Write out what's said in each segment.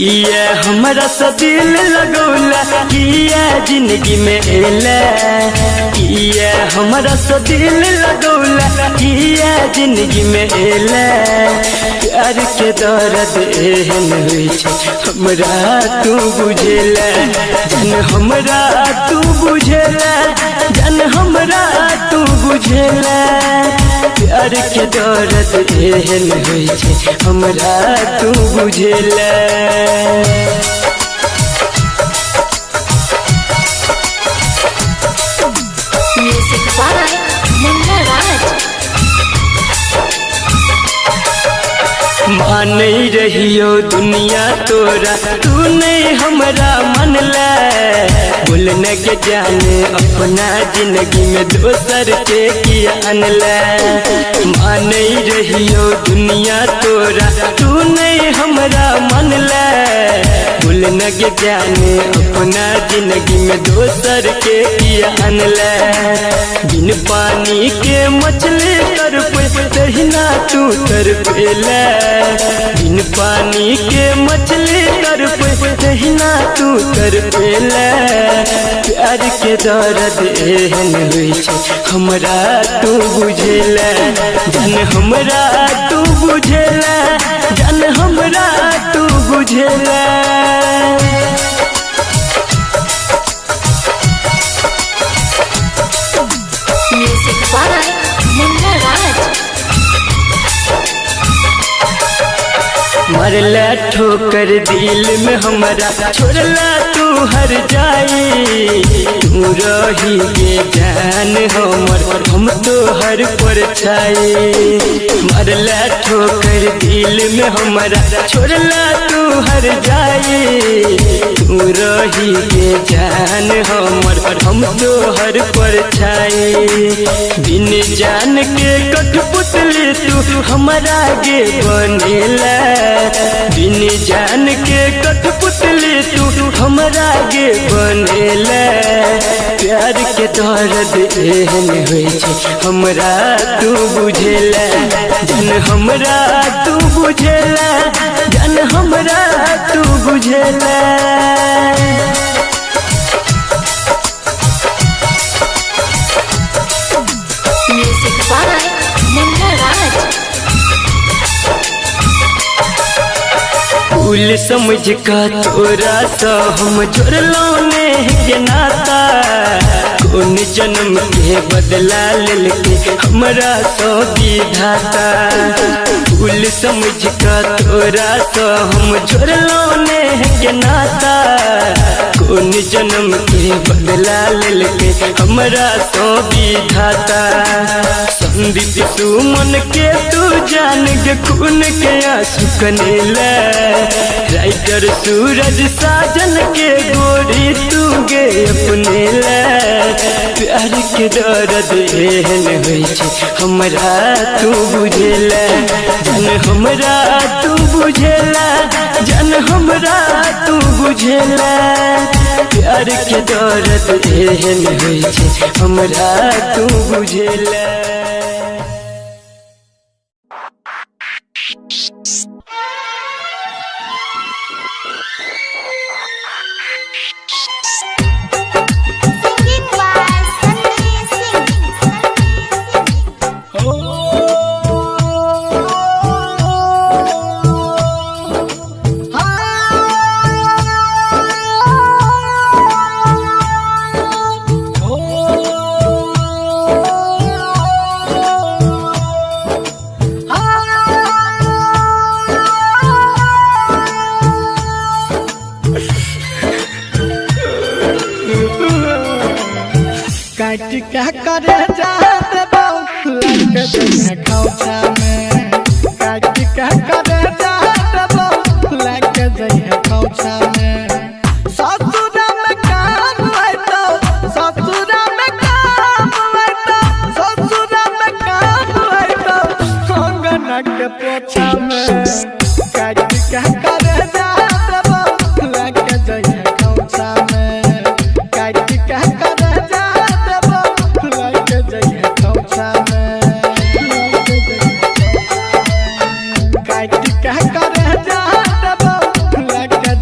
किया हमरा से दिल लगौला, किया जिंदगी में एला, किया हमरा से दिल लगौला, किया जिंदगी में एला। प्यार के दर्द एहन होइ छै हमरा तू बुझेला, जन हमरा तू बुझेला, जन हमरा तू बुझेला। प्यार के दर्द एहन होइ छै हमरा तू बुझेला। Music by Munna Raj. मान रहियो दुनिया तोरा, तू नहीं हमरा मनला। बोलने के जाने अपना जिंदगी में दोसर के किया अनला। मान रहियो दुनिया तोरा, तू नहीं हमरा मनला। बोलने के जाने अपना जिंदगी में दोसर के किया अनला। बिन पानी के मछली तर पे तहिना तू तर पेला। बिन पानी के मछली तर पे तहिना तू तर पेला। प्यार के दर्द एहन होइ छै हमरा तू बुझेला, जन हमरा तू बुझेला, जन हमरा तू बुझेला। Music by Munna Raj. मरला ठोकर दिल में हमरा, छोड़ला तू हर जाई। तू रही के जान हमर, हम तो हर पर छाई। मरला ठोकर दिल में हमरा, छोड़ला तू हर जाई। तू रही के जान हमर, हम तो हर पर छाई। बिन जान के कठपुतली तू हमरा गे बनेला। बिन जान के कठपुतली तू हमरा गे बनेला। प्यार के दर्द एहन होइ छै हमरा तू बुझेला, जन हमरा तू बुझेला, जन हमरा तू बुझेला। Music by Munna Raj. फूल समझ का तोरा सा हम जोड़लो ने के नाता। कौन जन्म के बदला लेके हमरा सो विधाता। फूल समझ का तोरा सा हम जोड़लो ने के नाता। कौन जन्म के बदला लेके हमरा सो विधाता। संदीप सुमन के तू जान के खून के आंसू कनेला। राइटर सूरज साजन के गोरी तू गे अपने ला। प्यार के दर्द एहन होइ छै हमरा तू बुझेला, जन हमरा तू बुझेला, जन हमरा तू बुझेला। प्यार के दर्द एहन होइ छै हमरा तू बुझेला। Singing by Sunny Singh. काट क्या करे जाते बाबू लड़के जने खौचा में। काट क्या करे जाते बाबू लड़के जने खौचा में। ससुरा में काम है तो ससुरा में काम है तो ससुरा में काम है तो कंगना के पोछा में। काट क्या करे जाते बाबू लड़के जने खौचा में। काट क्या करे जाते बाबू लड़के जने खौचा में। काट क्या करे जाते बाबू लड़के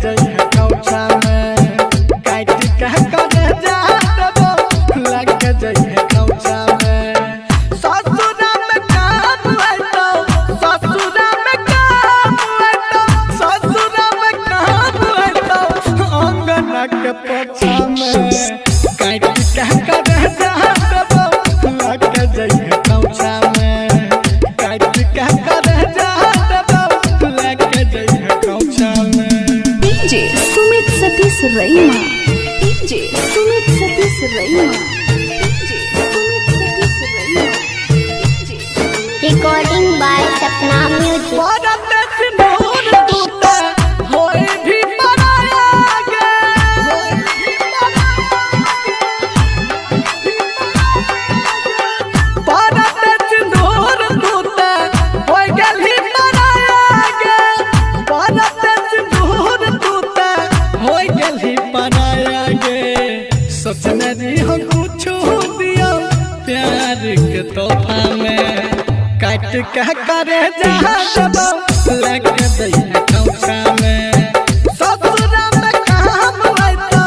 by Sapna Music. परत सिंदूर टूटे होई भी पराया गे परत सिंदूर टूटे होई गेली पराया गे परत सिंदूर टूटे होई गेली पराया गे सपने दी हम कुछ दिया प्यार के तोहफा में काट के करे जहां लग दैया कौसा में ससुरा में काम आए तो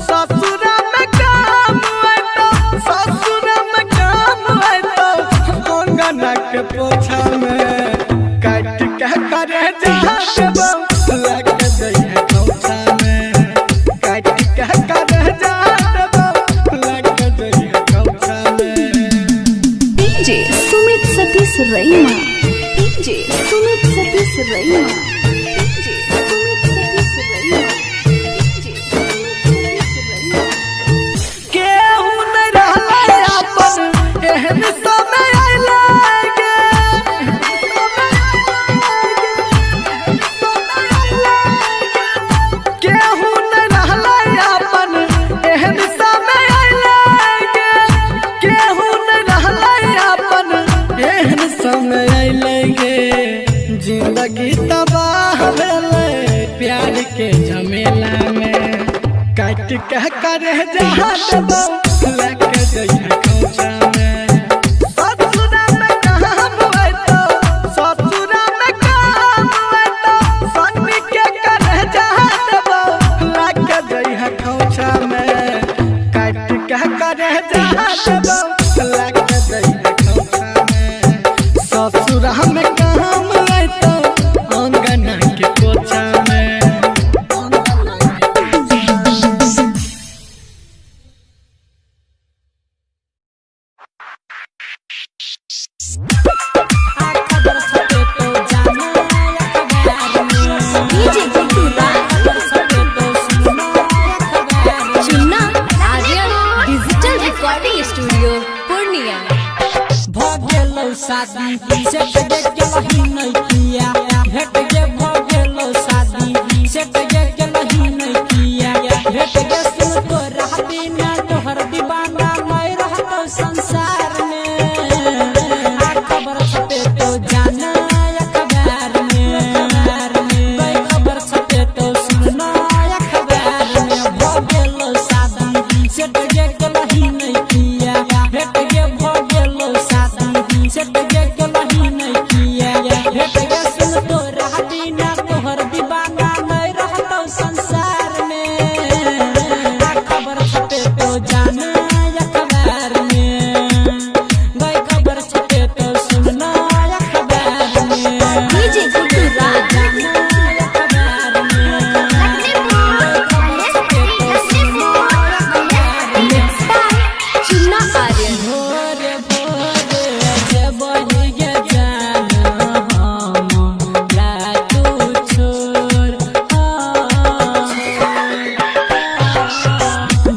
ससुरा में काम आए तो ससुरा में काम आए तो अंगना के पोछा में काट के करे जहां लग दैया कौसा में काट के करे जहां लग दैया कौसा में DJ Sumit Satish Raima. DJ Sumit Satish Raima. DJ Sumit Satish Raima. DJ Sumit Satish Raima. केहू न रहले अपन एहन समय आइले गे केहू न रहले अपन एहन समय आइले गे केहू न रहले अपन एहन समय आइले गे जिंदगी तबाह भेले प्यार के झमेला में काट के करे जहां दबो लग जइहा कौचा में ससुरा में काम आए तो ससुरा में काम आए तो सन्नी के करे जहां दबो लग जइहा कौचा में काट के करे जहां दबो लग जइहा कौचा में ससुरा में काम आए तो अंगना के कोचा में DJ Guddu Raj. Chunna Aryan Digital Recording Studio, Purnia. भगेलो शादी से देख के लही नहीं किया भेट के भगेलो शादी से देख के लही नहीं किया भेट के सुन तो रहती ना तोहर दीवाना नहीं रहतो संसार में खबर छपे तो जाना अखबार में भाई खबर छपे तो सुनना अखबार में भगेलो शादी से देख के लही नहीं किया भेट के भगेलो शादी से देख के लही नहीं किया भेट के सुन तो रहती ना तोहर दीवाना नहीं रहतो संसार में खबर छपे तो जाना अखबार में भाई खबर छपे तो सुनना अखबार में DJ Guddu Raj. Mixed by Chunna Aryan. भोरे भोरे जब बहिगे जाना हमरा तू छोड़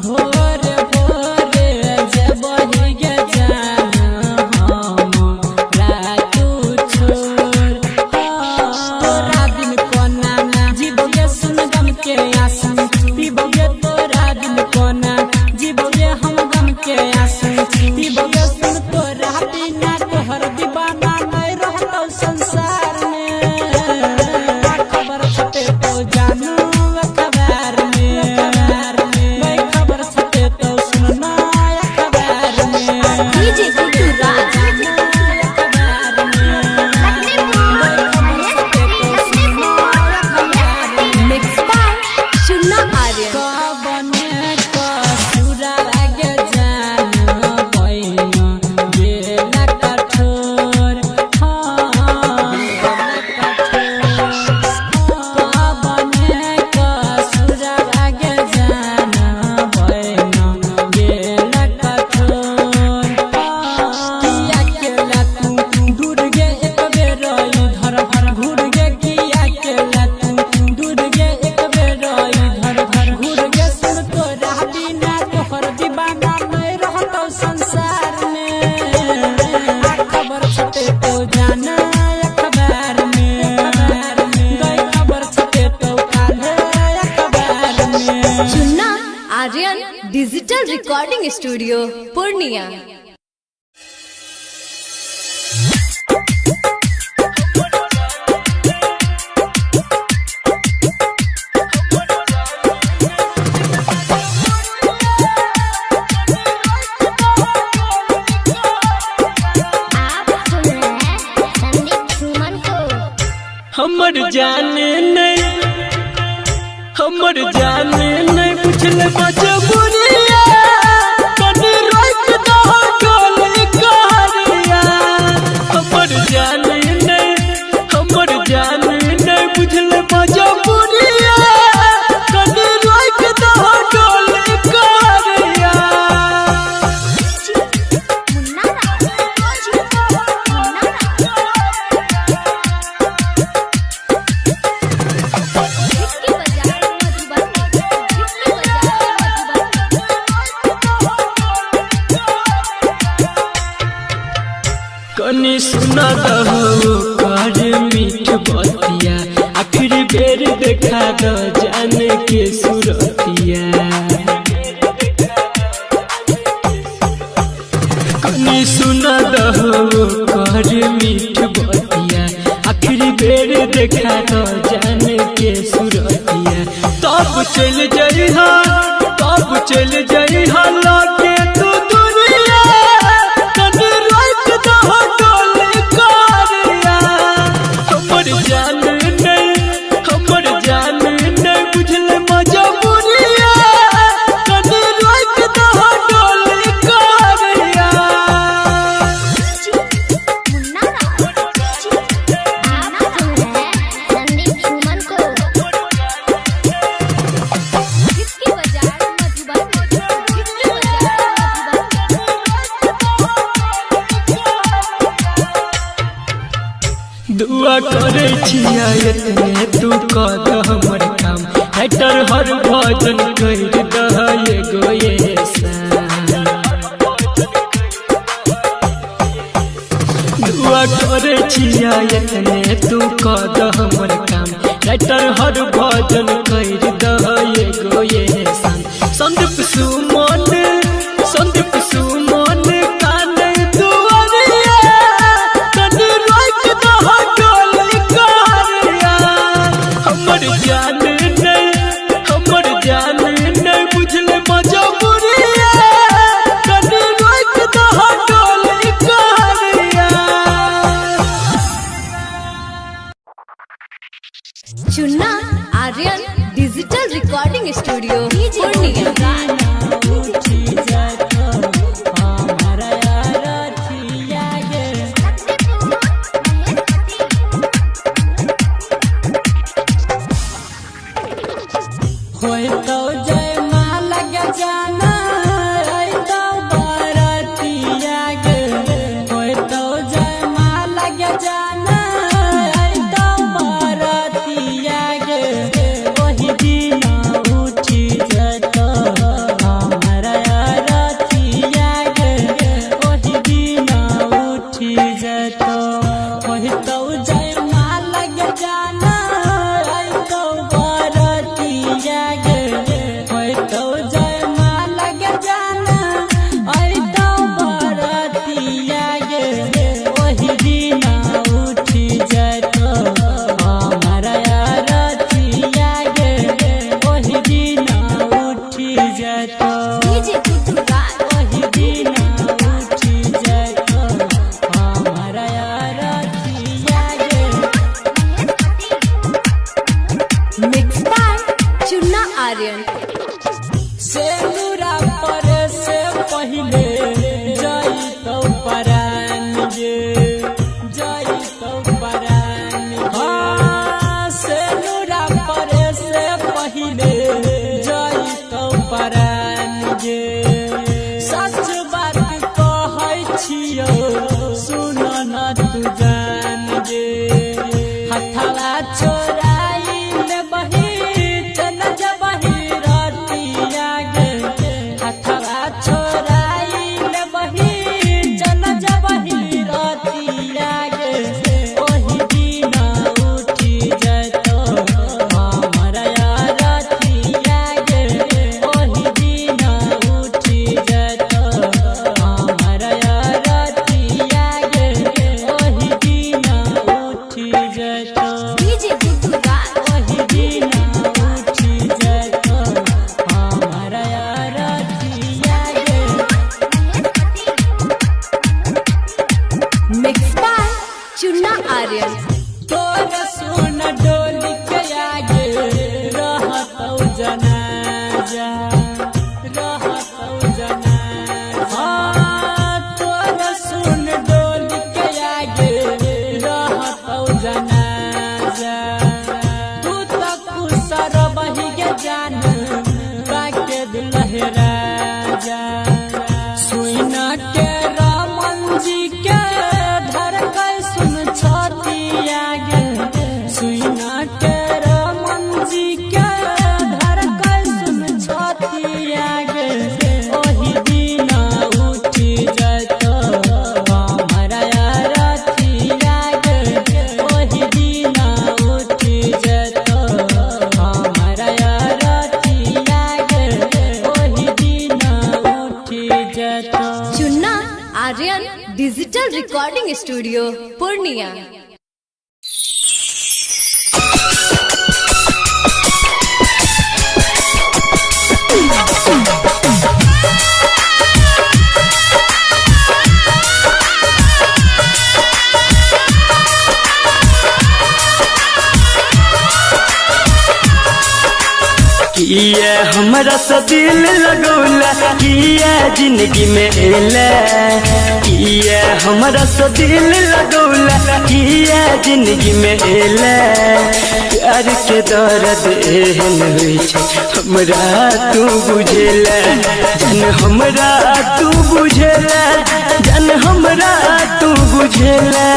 भोरे भोरे जब बहिगे जाना हमरा तू छोड़ तोरा दिन कोना जीवोगे सुन गम के आसन पीबोगे तोरा दिन कोना जीवोगे हम गम के आसन पीबोगे सुन तोरा बिना तोहर दीवाना नहीं रहतो संसार में खबर छपे तो जानू अखबार में भाई खबर छपे तो सुनना अखबार में DJ Guddu Raj. Mixed by Chunna Aryan. बने कसुरा लागे जान भइल बेला कठोर स्टूडियो पूर्णिया। हमर जाने नहीं पूछले मजबूरिया कनी रोक दो गोली करिया। हमर जाने नहीं पूछले मजबूरिया कनी रोक दो गोली करिया। कनी सुना दहो कर मीठ बतिया आखिर बेर देखा दो जान के सुरतिया। कनी सुना दहो कर मीठ बतिया आखिर बेर देखा दो जान के सुरतिया। तब चल जइहा लागे तू दुनिया कनी रोक दहो गोली करिया। हमर जान नहीं बुझले मजबूरिया कनी रोक दहो गोली करिया। दुआ करे छिया इतने तू कर हमर काम हैटर हर भजन कर दह एगो एहसान। दुआ करे छिया इतने तू कर हमर काम हैटर हर भजन कर दह एगो एहसान। संदीप सुमन काने दुआरिया कनी रोक दहो गोली करिया। हमर जान नहीं बुझले मजबूरिया कनी रोक दहो गोली करिया। Chunna Aryan digital recording studio Purnia. होय तो जय माला के जाना आई तो बारातिया गे। होय तो जय माला के जाना आई तो बारातिया गे। वही दिन उठी जतो चुन्ना आर्यन। तोर सुन डोली के आगे रहतौ जनाजा रहतौ जनाजा तोर सुन डोली के आगे रहतौ जनाजा तू तो खुसर बही के जान बाके लहरा जा सुइना के रामन जी के धड़कन सुन छतिया गे सुइना के रामन जी के धड़कन सुन छतिया गे ओही दिन उठी जतो हमारा रतिया गे ओही दिन उठी जतो हमारा रतिया गे ओही दिन उठी जतो। Chunna Aryan digital recording studio Purnia. किया हमरा से दिल लगौला किया जिंदगी में एला किया हमरा से दिल लगौला किया जिंदगी में एला प्यार के दर्द एहन होइ छै हमरा तू बुझेला जन हमरा तू बुझेला जन हमरा तू बुझेला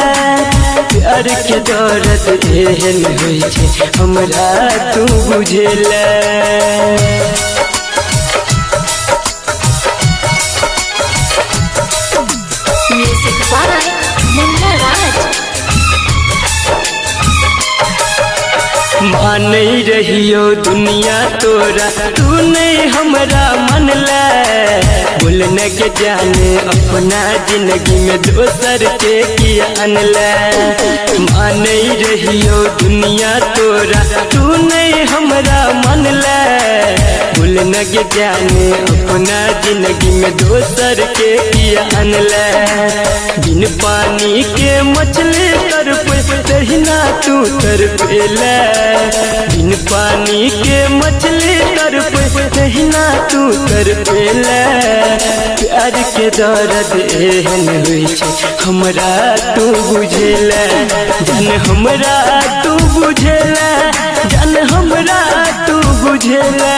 प्यार के दर्द एहन होइ छै हमरा तू बुझेला। म्यूजिक बाय मुन्ना राज। मान रहियो दुनिया तोरा तू नहीं हमरा मनला बोलने के जाने अपना जिंदगी में दोसर के किया अनला मान रहियो दुनिया तोरा तू नहीं हमरा मनला बोलने के जाने अपना जिंदगी में दोसर के किया अनला बिन पानी के मछली तरफ तहिना तू तरपेला बिन पानी के मछली तरफ तहिना तू तरपेला प्यार के दर्द एहन होइ छै हमरा तू बुझेला जन हमरा तू बुझेला जन हमरा तू बुझेला।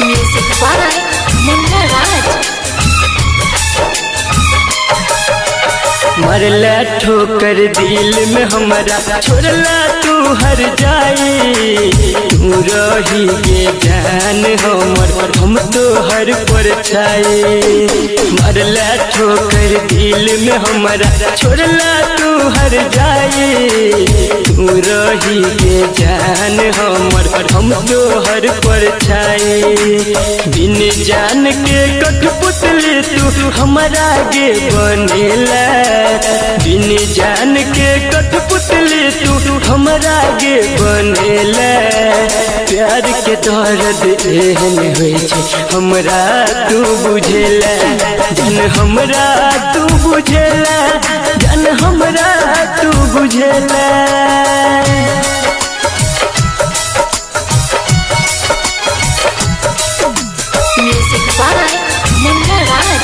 म्यूजिक बाय मुन्ना राज। मरला ठोकर दिल में हमरा छोड़ला तू हर जाई तू रही के जान हमर हम तो हर पर छाई मरला ठोकर दिल में हमरा छोड़ला तू हर जाई तू रही के जान हमर हम तो हर पर छाई बिन जान के कठपुतली तू हमरा गे बनेला बिन जान के कठपुतली तू हमरा गे बनेला प्यार के दर्द एहन होइ छै हमरा तू बुझेला जन हमरा तू बुझेला जन हमरा तू बुझेला। म्यूजिक बाय मुन्ना राज।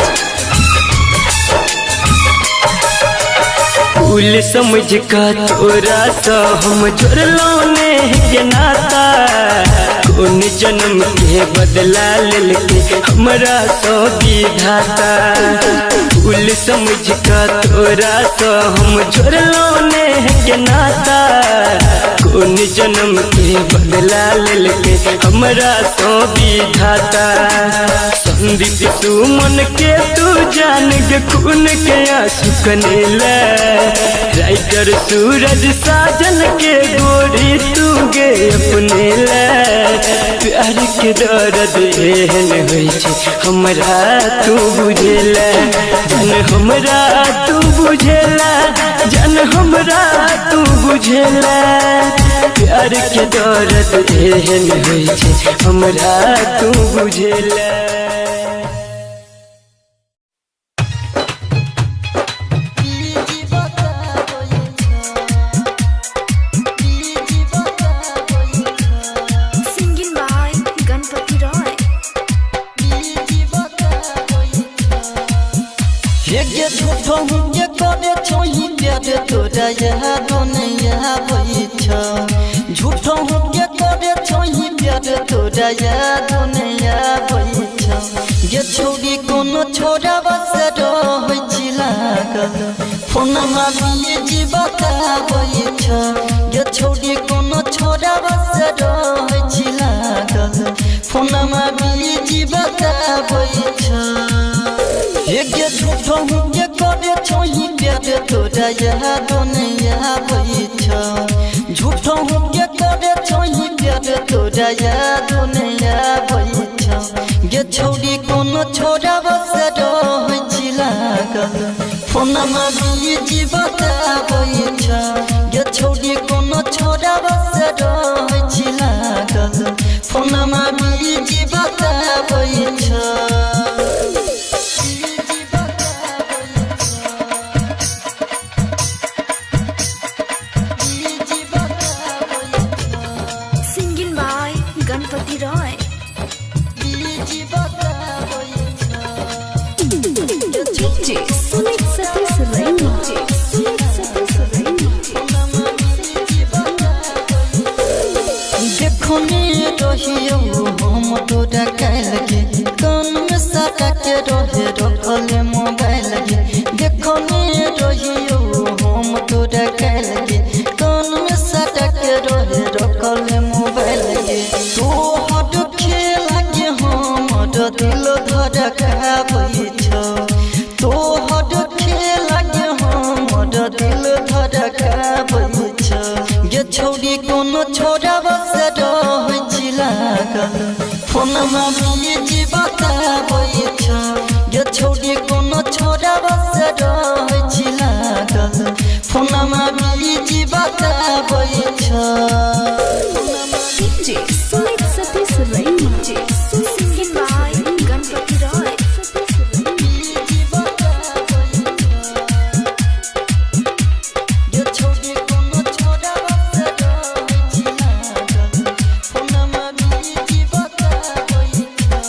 फूल समझ का तोरा सा हम जोड़लो ने के नाता कौन जन्म के बदला लेके हमरा सो विधाता फूल समझ का तोरा सा हम जोड़लो ने के नाता कौन जन्म के बदला लेके हमरा सो विधाता संदीप सुमन के तू जान के खून के आंसू कनेला राइटर सूरज साजन के गोरी तू गे अपने ला प्यार के दर्द एहन होइ छै हमरा तू बुझेला जन हमरा तू बुझेला जन हमरा तू बुझेला प्यार के दर्द एहन होइ छै हमरा तू बुझेला। ये झूठो ये करे छोही प्यार तोरा याद नहीं आबै छ झूठो ये करे छोही प्यार तोरा याद नहीं आबै छ ये छोरी कोनो छोरा बस रहै छी लागल फोनमा बिजी बताबै छ ये छोरी कोनो छोरा बस रहै छी लागल फोनमा बिजी बताबै छ ये झूठो ये करे छोही प्यार तोरा याद नहीं आबै छ झूठो ये करे छोही प्यार तोरा याद नहीं आबै छ ये छोरी कोनो छोरा बस रहै छी लागल फोनमा बिजी बताबै छ ये छोरी कोनो छोरा बस रहै छी लागल फोनमा बिजी बताबै छ गणपति रॉय डीजे सुमित सतीश रैना देखो ने रहियो हम तोरा काल के कान में सटा के रहे रखले मोबाइल के देखो ने रहियो हम तोरा काल के कान में सटा के रहे रखले मोबाइल के तो हट खेला के हमर दिल धड़काबै छ तो हट खेला के हमर दिल धड़काबै छ ये छोरी कोनो छोरा बस रहै छी लागल फोनमा बिजी बताबै छ ये छोरी कोनो छोरा बस रहै छी लागल फोनमा बिजी बताबै छ डीजे सुमित सतीश रैना सिंगिंग बाय गणपति रॉय ये छोरी कोनो छोरा बस रहै छी लागल फोनमा बिजी बताबै छ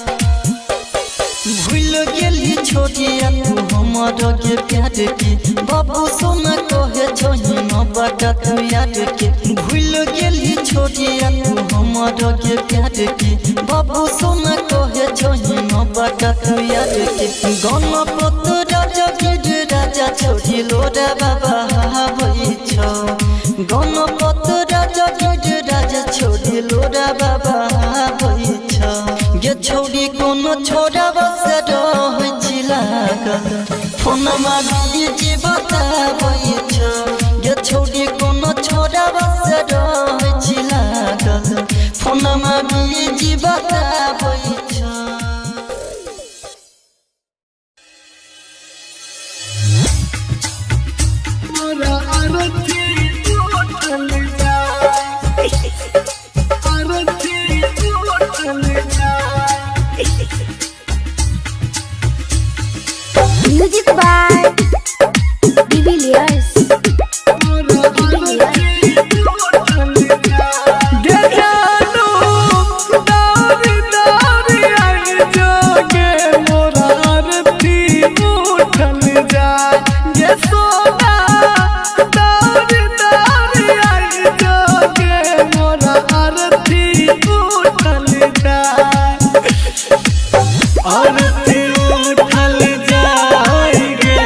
भूल गेली छोरिया तू हमर के प्यार के बाबू सोना कहे छोही न बड़ा तू याद के भूल गेली छोरिया तू हमर के प्यार के बाबू सोना कहे छोही न बड़ा तू याद के गणपत राजा गिर राजा छोरी लोरा बाबा हाबै छ गणपत राजा गिर राजा छोरी लोरा बाबा हाबै छ ये छोरी कोनो छोरा बस रहै छी लागल फोनमा बिजी बताबै छ ये छोरी कोनो छोरा बस रहै छी लागल फोनमा बिजी बताबै छ मोरा आरती टूटल जाए आरती टूटल जाए म्यूजिक बाय डिविलियर्स आरती उठल जाएगे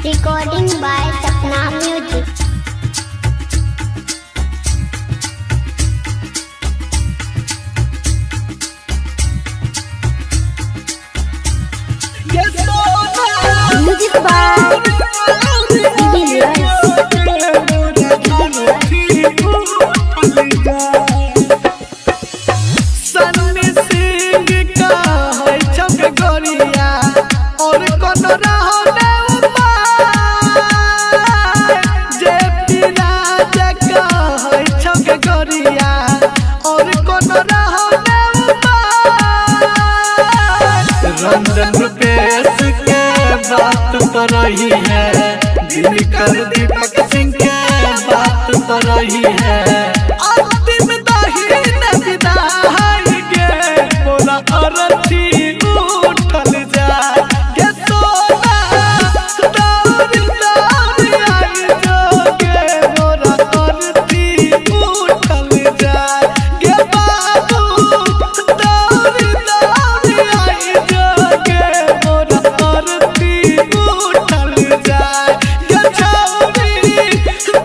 Recording by Sapna Music. Music by Sunny Singh का है छक गोरिया और कोनो रहने जे राज का है छक गोरिया और कोनो रहने रंजन रुपेश के बात पर रही है दिनकर दीपक सिंह के बात पर रही है अंतिम दाहिन विदाई गे बोला अरथी उठल जाए के सोना दौड़ दौड़ आई जोगे बोला अरथी उठल जाए के बाबू दौड़ दौड़ आई जोगे बोला अरथी उठल जाए के छौरी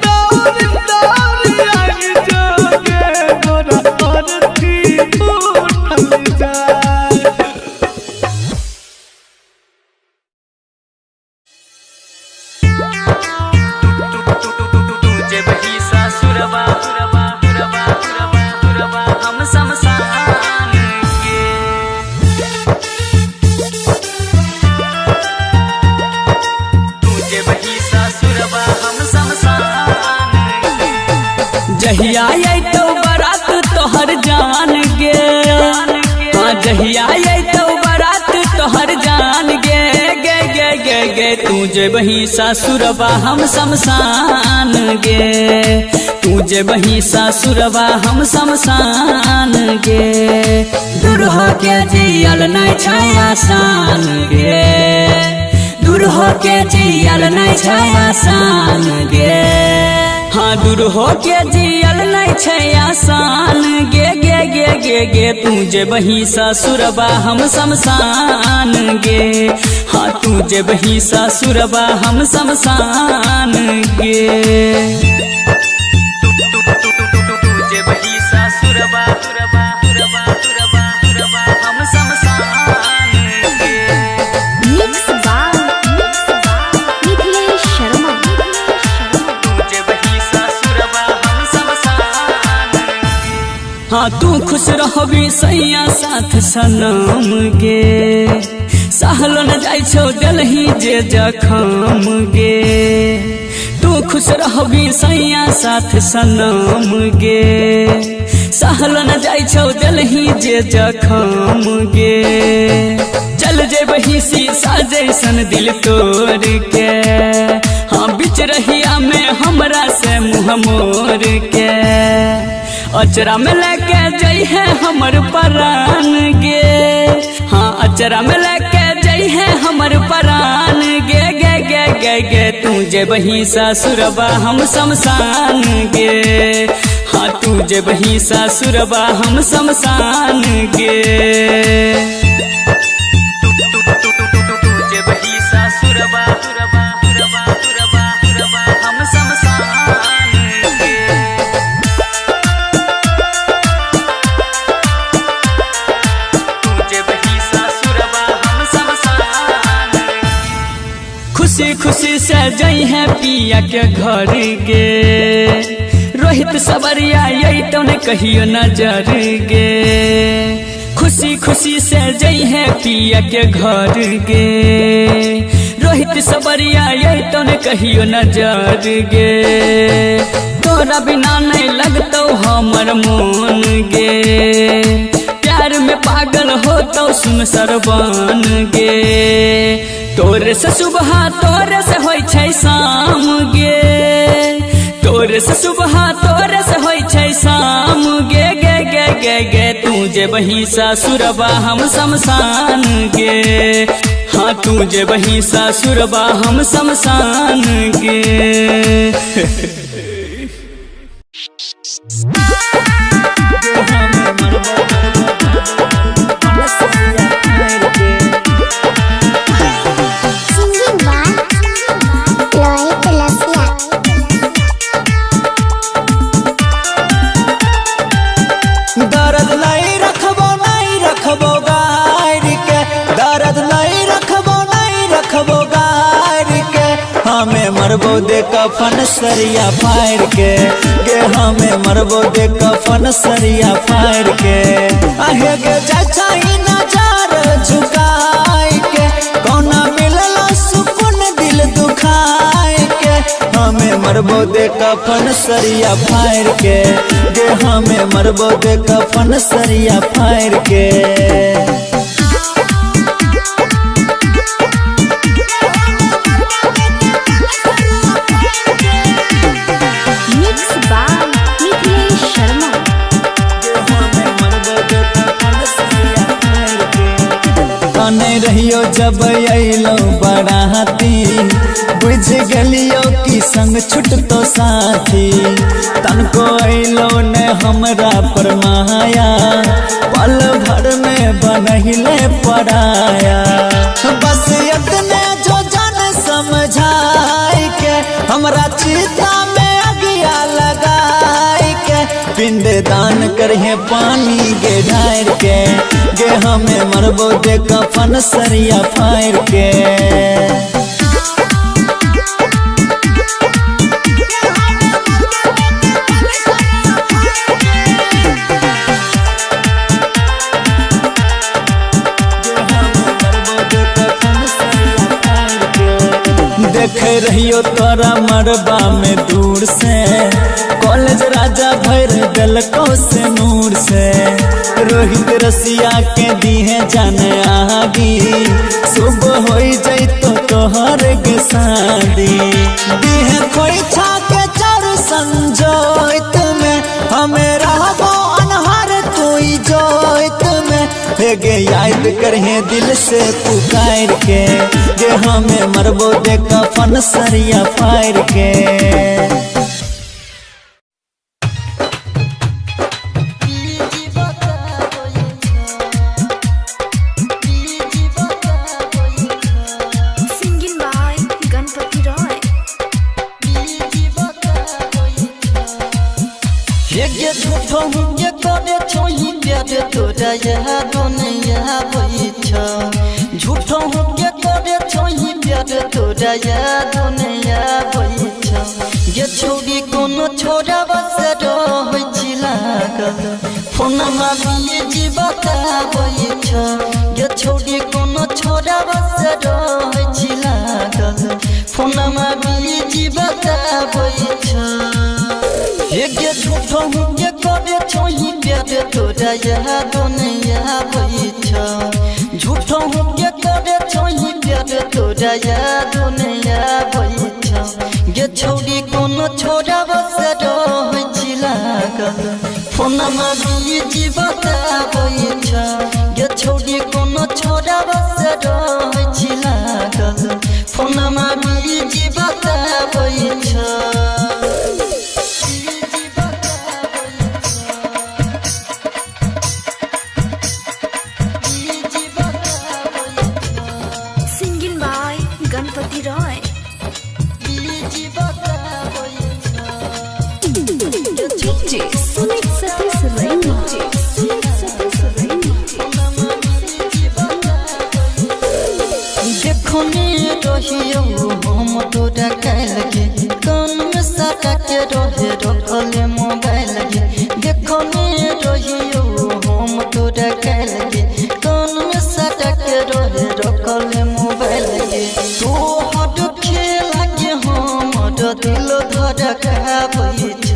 दौड़ दौड़ आई जोगे बोला अरथी उठल जाए। तुझे बही सासुरबा हम शमशान के तुझे बही सासुरबा हम शमशान के जहिया तो बारात तोहर जान गे हाँ जहिया तो बारात तोहर जान गे गे गे गे गे तुझे बही सासुरबा हम शमशान गे तुझे बही सासुरबा हम शमशान गे दूर हो के जियल नहीं छै आसान गे दूर हो के जियल नहीं छै आसान गे हाँ दूर हो के जियल नहीं छै आसान गे गे गे गे गे तुझे बही सासुरबा हम शमशान गे हाँ तुझे बही सासुरबा हम शमशान गे तुझे बही सासुरबा हम शमशान गे Mix by Nikhilesh Sharma. तुझे बही सासुरबा हम शमशान गे हाँ तू खुश रहबी सैया साथ सनम गे सहलो न जाइ छौ दिलही जे जखम गे तू खुश रहबी सैया साथ सनम गे सहलो न जाइ छौ दिलही जे जखम गे चल जेबही शीशा जैसन दिल तोड़ के हाँ बिच रहिया में हमरा से मुँह मोड़ के अचरा में लेके जई है हमर परान गे हाँ अचरा में लेके जई है हमर परान गे गे गे गे गे तुझे बही सासुरबा हम शमशान गे हाँ तुझे बही सासुरबा हम शमशान गे तुझे बही सासुरबा हम शमशान गे तुझे बही सासुरबा हम शमशान खुशी खुशी से जई है पिया के घर गे रोहित सबरिया यही तो ने कहियो नजर गे खुशी खुशी से जई है पिया के घर गे रोहित सबरिया यही तो ने कहियो नजर गे तोरा बिना नहीं लगतो हमर मन गे प्यार में पागल हो तो सुन सरबान गे तोरे से सुबह तोरे से होई छै शाम गे तोरे से सुबह तोरे से होई छै शाम गे गे गे गे गे तुझे बही सासुरबा हम शमशान गे हाँ तुझे बही सासुरबा हम शमशान गे Singing by दे कफन सरिया फाड़ के गे हमें मरबो दे कफन सरिया फाड़ के आहे गे चाचा ही नजर झुकाए के कौना मिलला सुकून दिल दुखाए के हमें मरबो दे कफन सरिया फाड़ के गे हमें मरबो दे कफन सरिया फाड़ के Mixed by Niklesh Sharma. कने रहियो जब अइलो बराती बुझ गलियो कि संग छुटतो साथी तनको अइलो ने हमरा पर माया पल भर में बनहिले पड़ाया बस इतने जो जान समझाई के हमरा चिता में अगिया लगाई के पिंड दान करहे पानी गे ढार के गे हमें मरबो दे कफन सरिया फाड़ के देख रहियो तोरा मरबा में दूर से कॉलेज राजा भर गलको से नूर से रोहित रसिया के दीहे जाने आगी सुबह हो जाई तो तोहर के शादी दीहे कोई छा के चढ़ संजोइत में हमें रहबो अनहर कोई जोइत में गे याद करहे दिल से पुकार के गे हमें मरबो दे कफन सरिया फाड़ के Singing by Ganpati Roy. ये झूठो ये करे छोही प्यार तोरा याद नहीं आवे छ झूठो ये करे छोही प्यार तोरा याद नहीं आवे छ ये छोरी कोनो छोरा बस रहै छी लागल फोनमा बिये जी बताबै छ ये छोरी कोनो छोरा बस रहै छी लागल फोनमा बिये जी बताबै छ ये झूठो ये करे छोही प्यार तोरा याद नहीं आवे छ झूठो ये करे छोही प्यार तोरा याद नहीं आवे छ ये छोरी कोनो छोरा बस रहै छी लागल फोनमा बिये जी बताबै छ ये छोरी कोनो छोरा बस रहै छी लागल फोनमा बिये जी बताबै छ Singing by Ganpati Roy. DJ Sumit Satish Raina. Sumit Satish Raina. देखो ने रहियो हम तोरा काल के कान में सटा के रहे रखले मोबाइल के देखो ने रहियो हम तोरा काल के कान में सटा के रहे रखले मोबाइल के तो हट खेला के हमर दिल धड़काबै छ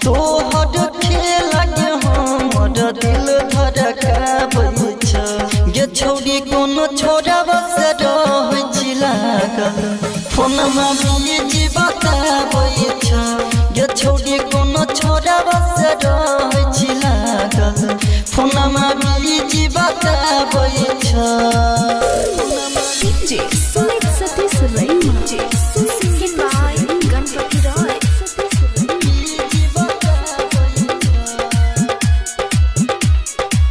तो हट खेला के हमर दिल धड़काबै छ ये छोरी कोनो छोरा बस रहै छी लागल फोनमा बिये जी बताबै छ ये छोरी कोनो छोरा बस रहै छी लागल फोनमा बिये जी बताबै छ DJ Sumit Satish Raina. Singing by Ganpati Roy.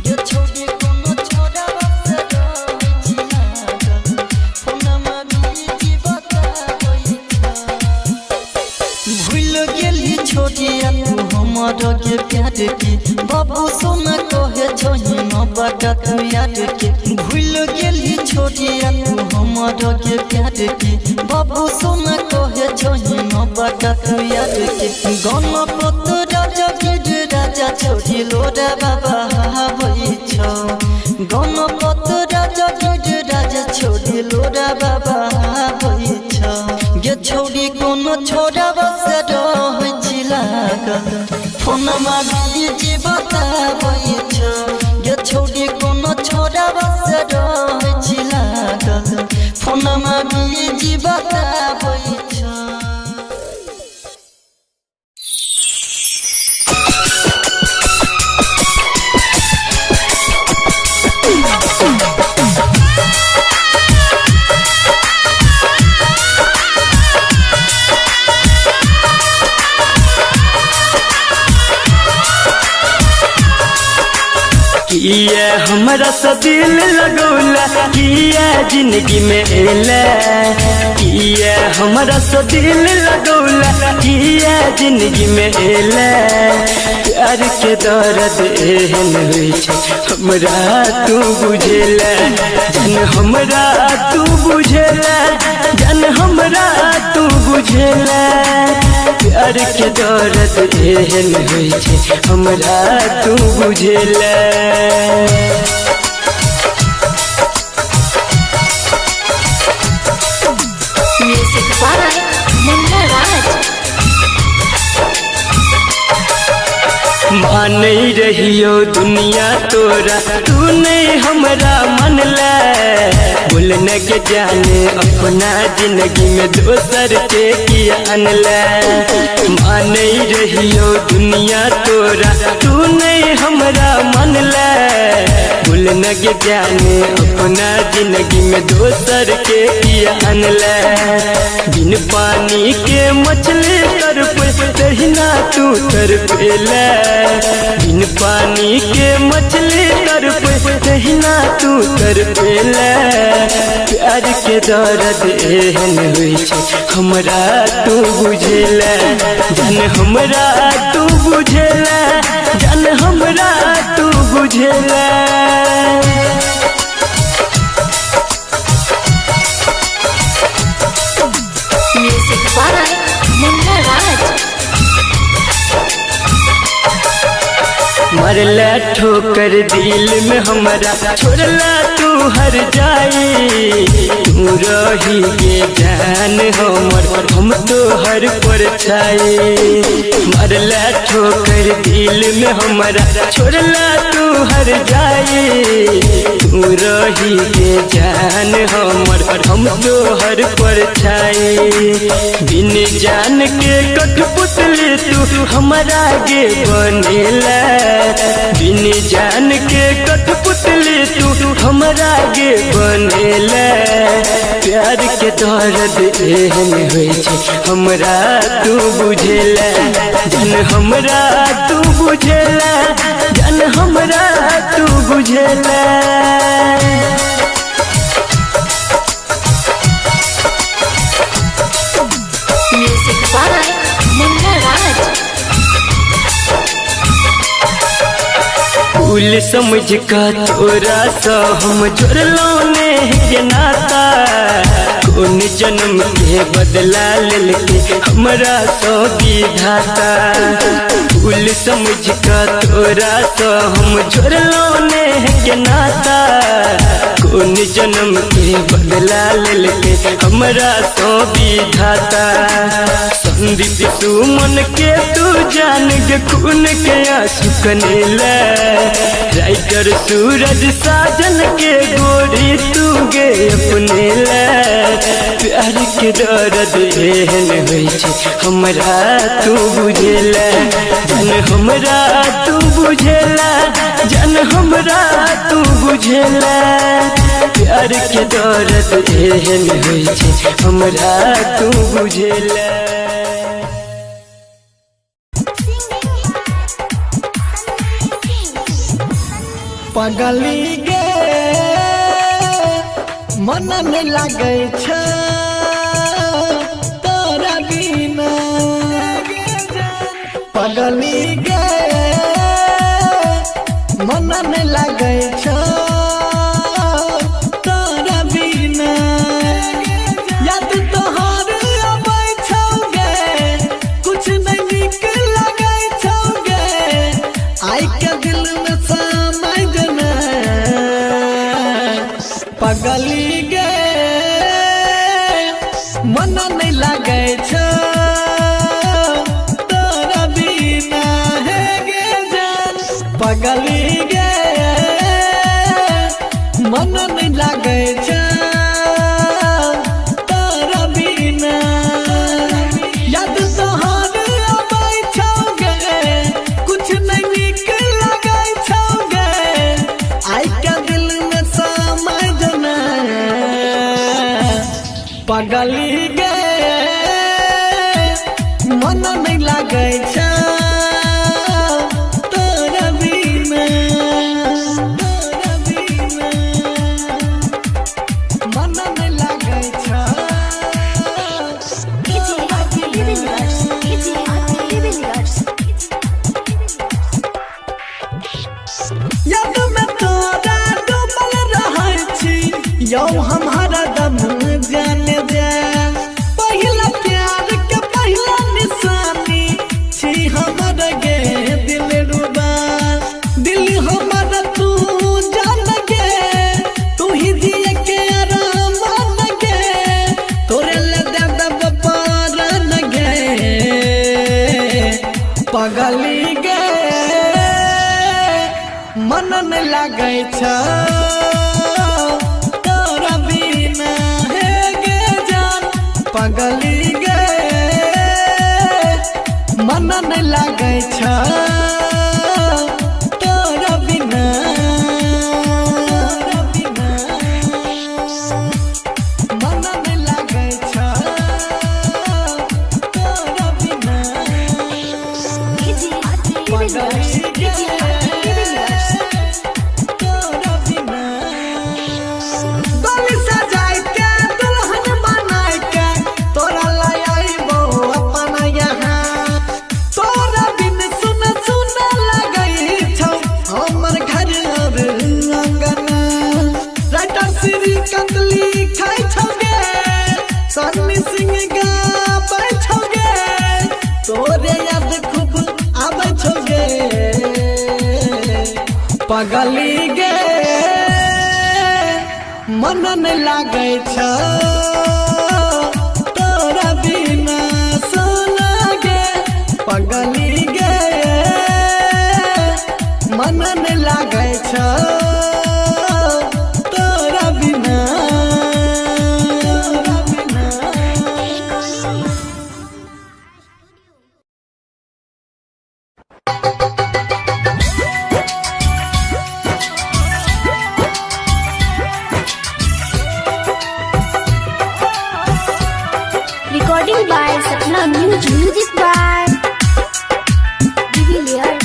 ये छोरी कोनो छोरा बस रहै छी लागल फोनमा बिये जी बताबै छ भूल गेली छोटिया तू हमर के प्यार के बाबू सोना कहे छोही न बड़ा तू याद के भूल गेली छोटिया तू हमर के प्यार के बाबू सोना कहे छोही सबका तू याद के गणपत राजा गिर राजा छोड़ी लोरा बाबा होई छौ गणपत राजा गिर राजा छोड़ी लोरा बाबा होई छौ गे छोड़ी कोनो छोरा बस रहै छी लागल फोनमा बीजी बताबै छौ गे छोड़ी कोनो छोरा बस रहै छी लागल फोनमा बीजी बताबै छौ किया हमरा से दिल लगौला किया जिंदगी में एला किया हमरा से दिल लगौला किया जिंदगी में एला प्यार के दर्द एहन होई छै हमरा तू बुझेला जन हमरा तू बुझेला जन हमरा तू बुझेला प्यार के दर्द एहन होई छै हमरा तू बुझेला म्यूजिक बाय मुन्ना राज। मान रहियो दुनिया तोरा तू नहीं हमरा मनला बोलने के जाने अपना जिंदगी में दोसर के किया अनला मान रहियो दुनिया तोरा तू नहीं हमरा मनला बोलने के जाने अपना जिंदगी में दोसर के किया अनला बिन पानी के मछली तरफ तहिना तू तरपेला बिन पानी के मछली तरफ तहिना तू तरपेला प्यार के दर्द एहन होई छै हमरा तू बुझेला जन हमरा तू बुझेला जन हमरा तू बुझेला म्यूजिक बाय मुन्ना राज। मरला ठोकर दिल में हमरा छोड़ला तू हर जाई तू रही के जान हमर हम तो हर पर छाई मरला ठोकर दिल में हमरा छोड़ला तू हर जाई तू रही के जान हमर हम तो हर पर छाई बिन जान के कठपुतली तू हमरा गे बनेला बिन जान के कठपुतली तू हमरा गे बनेला प्यार के दर्द एहन होई छै हमरा तू बुझेला जन हमरा तू बुझेला जन हमरा तू बुझेला म्यूजिक बाय मुन्ना राज। फूल समझ का तोरा सा हम जोड़लो ने के नाता कौन जन्म के बदला लेके हमरा सो विधाता फूल समझ का तोरा सा हम जोड़लो ने के नाता कौन जन्म के बदला लेके हमरा सो विधाता संदीप सुमन के तू जान के खून के आंसू कनेला राइटर सूरज साजन के गोरी तू गे अपने ला प्यार के दर्द एहन होई छै हमरा तू बुझेला जन हमरा तू बुझेला जन हमरा तू बुझेला प्यार के दर्द एहन होई छै हमरा तू बुझेला पगली गे मन में लगे छ तोरा बिना पगली गे मन में लगे छ तोरा बिना याद तोहर अबै छौ गे मन नहीं लागे छ तोरा बिना हे गे जान पगली गे मन नहीं लागे छ तोरा बिना याद तोहर आबै छौगे कुछ नहीं निक लागे छौगे आई का दिल में समझ ना पगली गे मन नहीं लागे छ तोरा बिना मन नहीं लागे छ याद में तोरा डूबल रहै छी यौ हम हरदम जाने जा पहिला प्यार के पहिला निशानी छी हमर गे दिल रुबा दिल हमर तू जान गे तू ही जिए के आराम गे तोरे ले दे दब पारन गे पगली गे मन नहीं लागे छ तोरा बिना हे गे जान पगली गे मन नहीं लागे छ तोरा बिना मन नहीं लागे छ तोरा बिना पगली गे तोरा बिना गली सजाय के दुल्हन बनाय के तोरा लाय आइबो अपन यहाँ तोरा बिन सुन सुन लगै छौ हमर घर और अंगना राइटर श्री कंदली खाय छौ गे सन्नी सिंह गाबै छौ गे तोरे याद खूब आबै छौ गे पगली गे मन नहीं लागे छ तोरा बिना सोना गे पगली गे मन नहीं लागे छ तोरा बिना Recording by Sapna Music by Divilliers.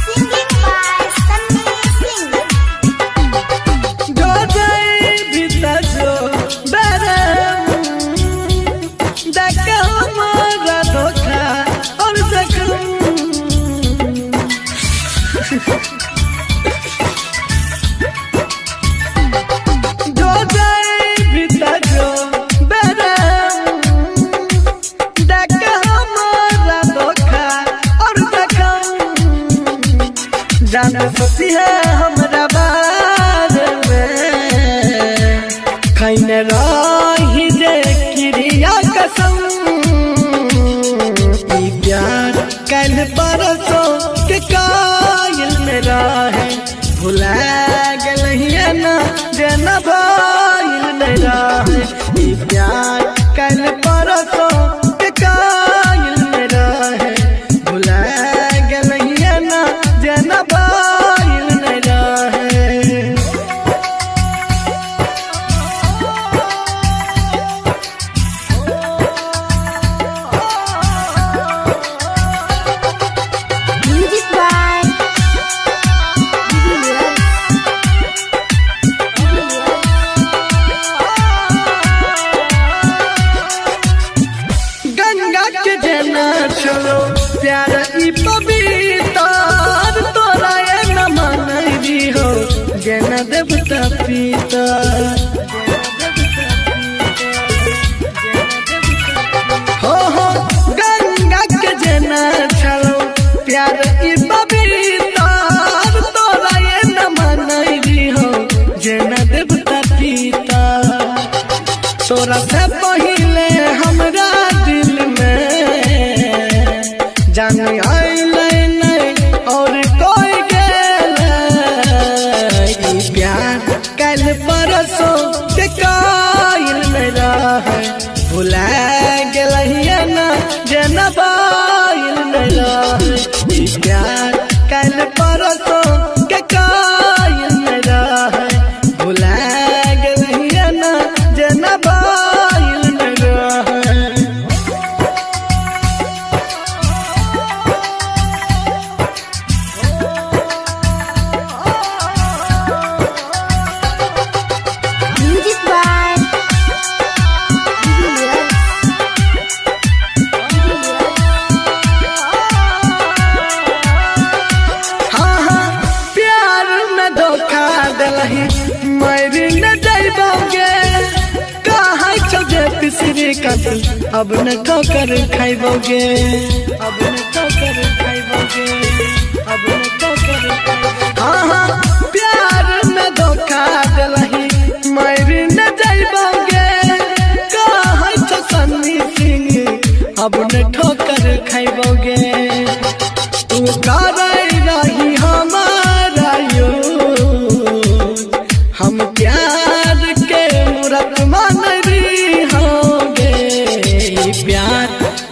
Singing by Sunny Singh. जो जाए भीतर जो बरम देख हमारा धोखा और जख्म जो जाए भीतर जो बरम देख हमारा धोखा और जख्म जान सकती है हमरा बारे में खैन रही जे क्रिया कसम ई प्यार कल परसों के कायल में रहे भुला गलहिए ना जेन भाईल में रहे ई प्यार कल परसों के कायल में रहे भुला गलहिए ना जेन भाईल में रहे Music by Divilliers. गंगा के जना चलो प्यार ई पवित्र तोरा ये न मनई हो जना देवता पिता हो गंगा के जना चलो प्यार ई पवित्र तोरा ये न मनई हो जना देवता पिता तोरा से पहिले हमरा दिल में जान आइले नहीं और कोई गेले प्यार कल परसों के कायल में रहे भुला गेलहिए ना जनबाइल में रहे प्यार कल परसों के कायल में रहे भुला गेलहिए ना जनबाइल में रहे Music by हाँ हाँ प्यार में धोखा दिलही मरी न जाइबोगे कहाँ छोजे तीसरी कथी अब न ठोकर खाइबोगे अब न ठोकर खाइबोगे अब न ठोकर हाँ हाँ प्यार में धोखा दिलही मरी न जाइबोगे कहाँ छो सन्नी सिंह अब न ठोकर खाइबोगे तू करे रही हमारा यूज हम प्यार के मूरत मान रही होंगे प्यार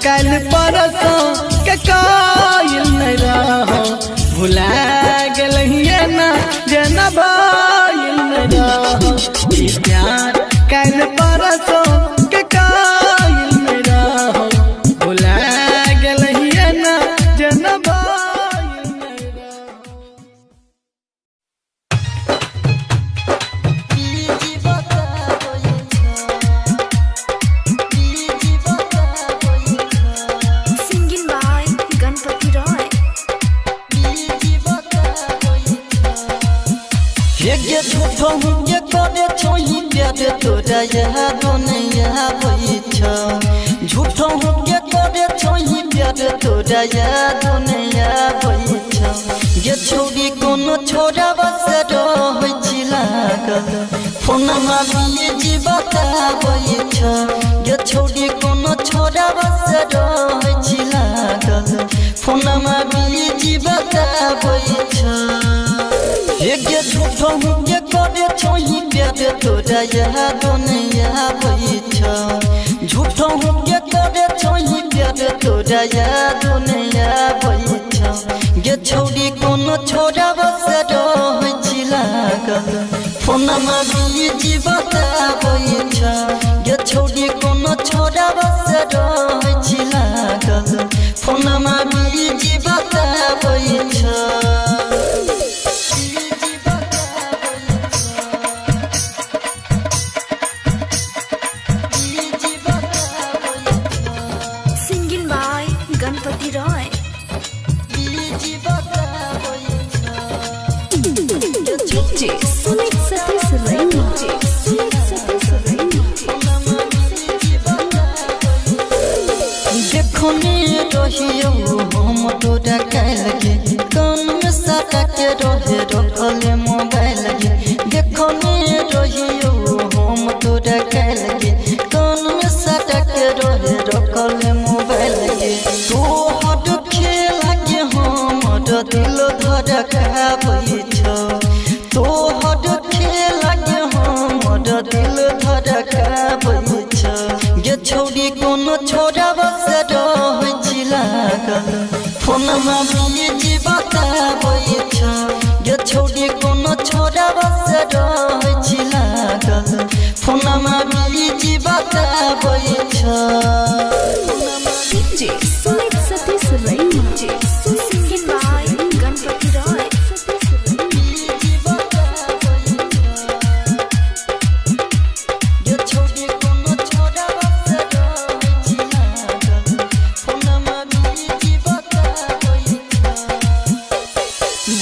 कल परसों के कायल नहीं रहो भुला गेलहिए ना जनबाइल नहीं रहो प्यार कल परसों के कायल नहीं रहो भुला गेलहिए ना जनबाइल नहीं रहो Singing by Ganpati Roy. ये झूठो ये करे छोई प्यार तोरा याद नहीं आबै छ झूठो ये करे छोई प्यार तोरा याद नहीं आबै छ ये छोरी कोनो छोरा बस रहै छी लागल फोन मारिए जी बताबै छ ये छोरी कोनो छोरा बस रहै छी लागल फोन मारिए जी बताबै छ एक झूठो ये करे छोई प्यार तोरा याद नहीं आबै छ झूठो ये करे छोई प्यार तोरा याद नहीं आबै छ ये छोरी कोनो छोरा बस रहै छी लागल फोन मारिए जी बताबै छ ये छोरी कोनो छोरा बस रहै छी लागल फोन मारिए जी बताबै छ Singing by Ganpati Roy. DJ Sumit Satish Raina. Sumit Satish Raina. देखो ने रहियो हम तोरा काल के कान में सटा के रहे रखले मोबाइल के देखो ने रहियो हम तोरा काल के कान में सटा के रहे रखले मोबाइल के तो हट खेला के हम दिल धड़काबै छ तो हट खेला के हम दिल धड़काबै छ ये छोरी कोनो छोरा बस रहै छी लागल फोन मारिए जी बताबै छ ये छोरी कोनो छोरा बस रहै छी लागल फोन मारिए जी बताबै छ DJ Sumit Satish Raina. Singing by Ganpati Roy. ये छोरी कोनो छोरा बस रहै छी लागल फोन मारिए जी बताबै छ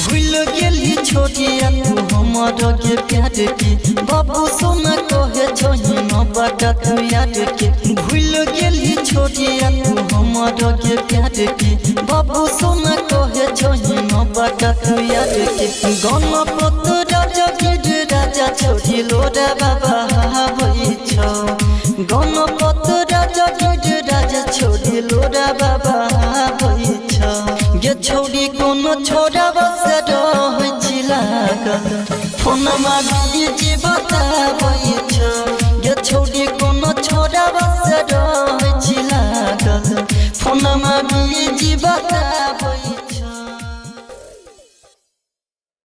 भूल गेली छोटिया तू हमर के प्यार के बाबू सोना कहे छोही न बटा तू याद के भूल गेली छोटिया तू हमर के प्यार के बाबू सोना कहे छोही न बटा तू याद के गणपत राजा गिर राजा छोरी लोरा बाबा हाबै छ गणपत राजा गिर राजा छोड़ी लोरा बाबा बैछ गे छोड़ी कोनो छोरा बस रह लागल फोनमा बीजी बताबैछ गे छोड़ी कोनो छोरा बस रह लागल फोनमा बीजी बताबै